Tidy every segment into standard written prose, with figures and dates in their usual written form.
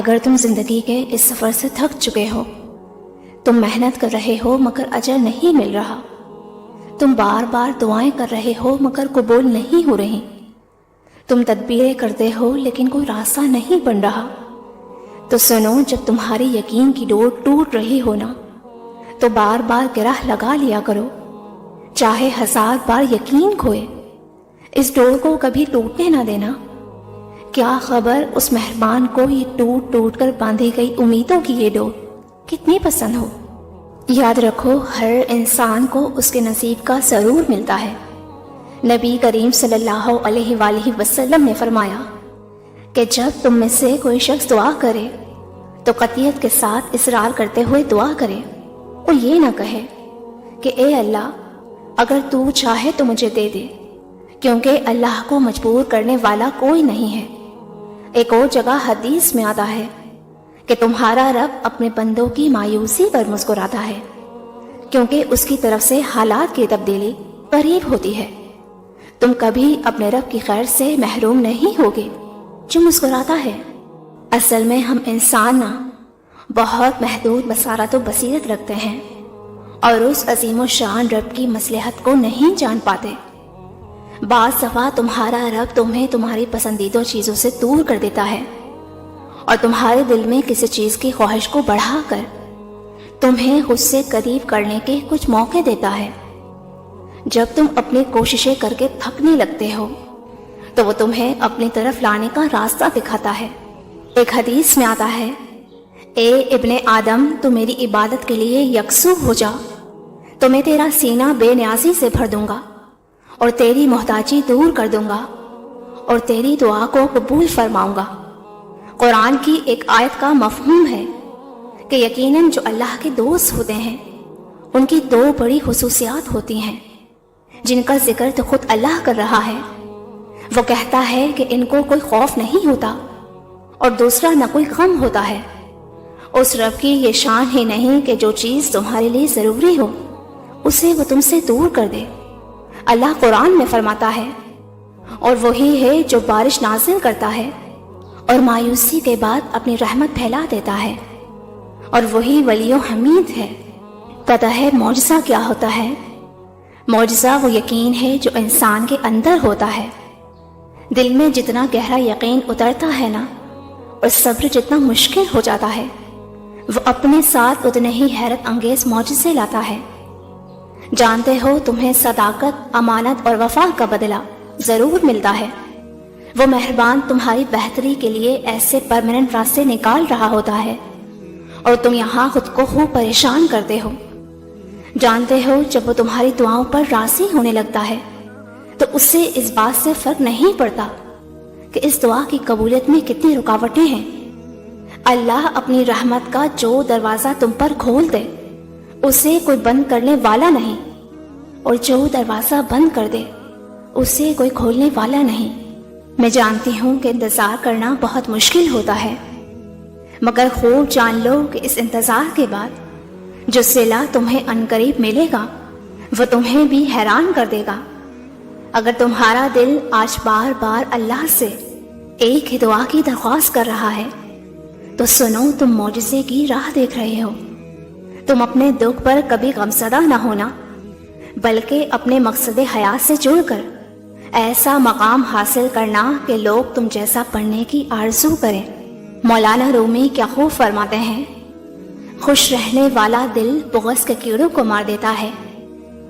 اگر تم زندگی کے اس سفر سے تھک چکے ہو، تم محنت کر رہے ہو مگر اجر نہیں مل رہا، تم بار بار دعائیں کر رہے ہو مگر قبول نہیں ہو رہی، تم تدبیریں کرتے ہو لیکن کوئی راستہ نہیں بن رہا، تو سنو، جب تمہاری یقین کی ڈور ٹوٹ رہی ہو نا، تو بار بار گرہ لگا لیا کرو، چاہے 1000 بار یقین کھوئے، اس ڈور کو کبھی ٹوٹنے نہ دینا۔ کیا خبر اس مہربان کو یہ ٹوٹ ٹوٹ کر باندھی گئی امیدوں کی یہ ڈور کتنی پسند ہو۔ یاد رکھو، ہر انسان کو اس کے نصیب کا ضرور ملتا ہے۔ نبی کریم صلی اللہ علیہ وآلہ وسلم نے فرمایا کہ جب تم میں سے کوئی شخص دعا کرے تو قطعیت کے ساتھ اصرار کرتے ہوئے دعا کرے اور یہ نہ کہے کہ اے اللہ اگر تو چاہے تو مجھے دے دے، کیونکہ اللہ کو مجبور کرنے والا کوئی نہیں ہے۔ ایک اور جگہ حدیث میں آتا ہے کہ تمہارا رب اپنے بندوں کی مایوسی پر مسکراتا ہے، کیونکہ اس کی طرف سے حالات کی تبدیلی قریب ہوتی ہے۔ تم کبھی اپنے رب کی خیر سے محروم نہیں ہوگے جو مسکراتا ہے۔ اصل میں ہم انسان نہ بہت محدود بصارت و بصیرت رکھتے ہیں اور اس عظیم و شان رب کی مصلحت کو نہیں جان پاتے۔ بعض دفعہ تمہارا رب تمہیں تمہاری پسندیدہ چیزوں سے دور کر دیتا ہے اور تمہارے دل میں کسی چیز کی خواہش کو بڑھا کر تمہیں خود سے قریب کرنے کے کچھ موقع دیتا ہے۔ جب تم اپنی کوششیں کر کے تھکنے لگتے ہو تو وہ تمہیں اپنی طرف لانے کا راستہ دکھاتا ہے۔ ایک حدیث میں آتا ہے، اے ابن آدم، تو میری عبادت کے لیے یکسو ہو جا تو میں تیرا سینہ بے نیازی سے بھر دوں گا اور تیری محتاجی دور کر دوں گا اور تیری دعا کو قبول فرماؤں گا۔ قرآن کی ایک آیت کا مفہوم ہے کہ یقیناً جو اللہ کے دوست ہوتے ہیں ان کی 2 بڑی خصوصیات ہوتی ہیں جن کا ذکر تو خود اللہ کر رہا ہے۔ وہ کہتا ہے کہ ان کو کوئی خوف نہیں ہوتا اور دوسرا نہ کوئی غم ہوتا ہے۔ اس رب کی یہ شان ہی نہیں کہ جو چیز تمہارے لیے ضروری ہو اسے وہ تم سے دور کر دے۔ اللہ قرآن میں فرماتا ہے، اور وہی ہے جو بارش نازل کرتا ہے اور مایوسی کے بعد اپنی رحمت پھیلا دیتا ہے، اور وہی ولی و حمید ہے۔ پتہ ہے معجزہ کیا ہوتا ہے؟ معجزہ وہ یقین ہے جو انسان کے اندر ہوتا ہے۔ دل میں جتنا گہرا یقین اترتا ہے نا، اور صبر جتنا مشکل ہو جاتا ہے، وہ اپنے ساتھ اتنے ہی حیرت انگیز معجزے لاتا ہے۔ جانتے ہو، تمہیں صداقت، امانت اور وفا کا بدلہ ضرور ملتا ہے۔ وہ مہربان تمہاری بہتری کے لیے ایسے پرماننٹ راستے نکال رہا ہوتا ہے اور تم یہاں خود کو خوب پریشان کرتے ہو۔ جانتے ہو، جب وہ تمہاری دعاؤں پر راضی ہونے لگتا ہے تو اس سے اس بات سے فرق نہیں پڑتا کہ اس دعا کی قبولیت میں کتنی رکاوٹیں ہیں۔ اللہ اپنی رحمت کا جو دروازہ تم پر کھول دے اسے کوئی بند کرنے والا نہیں، اور جو دروازہ بند کر دے اسے کوئی کھولنے والا نہیں۔ میں جانتی ہوں کہ انتظار کرنا بہت مشکل ہوتا ہے، مگر خوب جان لو کہ اس انتظار کے بعد جو صلہ تمہیں عنقریب ملے گا وہ تمہیں بھی حیران کر دے گا۔ اگر تمہارا دل آج بار بار اللہ سے ایک ہی دعا کی درخواست کر رہا ہے تو سنو، تم معجزے کی راہ دیکھ رہے ہو۔ تم اپنے دکھ پر کبھی غمزدہ نہ ہونا، بلکہ اپنے مقصد حیات سے جڑ کر ایسا مقام حاصل کرنا کہ لوگ تم جیسا پڑھنے کی آرزو کریں۔ مولانا رومی کیا خوب فرماتے ہیں، خوش رہنے والا دل بغض کے کیڑوں کو مار دیتا ہے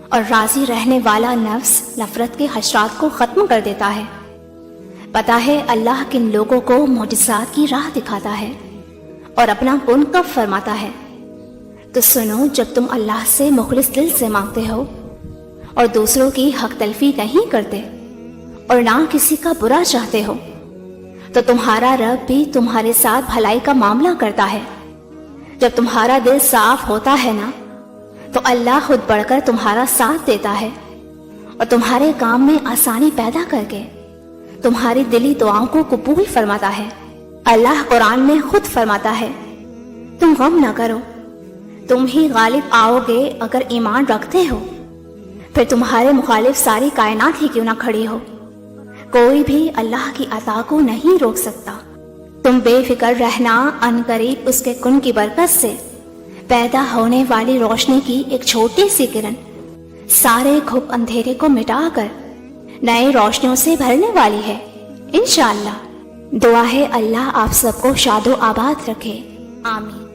اور راضی رہنے والا نفس نفرت کے حشرات کو ختم کر دیتا ہے۔ پتہ ہے اللہ کن لوگوں کو معجزات کی راہ دکھاتا ہے اور اپنا کن کب فرماتا ہے۔ تو سنو، جب تم اللہ سے مخلص دل سے مانگتے ہو اور دوسروں کی حق تلفی نہیں کرتے اور نہ کسی کا برا چاہتے ہو، تو تمہارا رب بھی تمہارے ساتھ بھلائی کا معاملہ کرتا ہے۔ جب تمہارا دل صاف ہوتا ہے نا، تو اللہ خود بڑھ کر تمہارا ساتھ دیتا ہے اور تمہارے کام میں آسانی پیدا کر کے تمہاری دلی دعاؤں کو قبول فرماتا ہے۔ اللہ قرآن میں خود فرماتا ہے، تم غم نہ کرو، تم ہی غالب آؤ گے اگر ایمان رکھتے ہو، پھر تمہارے مخالف ساری کائنات ہی کیوں نہ کھڑی ہو، کوئی بھی اللہ کی عطا کو نہیں روک سکتا۔ تم بے فکر رہنا، ان قریب اس کے کن کی برکت سے پیدا ہونے والی روشنی کی ایک چھوٹی سی کرن سارے گھپ اندھیرے کو مٹا کر نئے روشنیوں سے بھرنے والی ہے انشاءاللہ۔ دعا ہے اللہ آپ سب کو شاد و آباد رکھے، آمین۔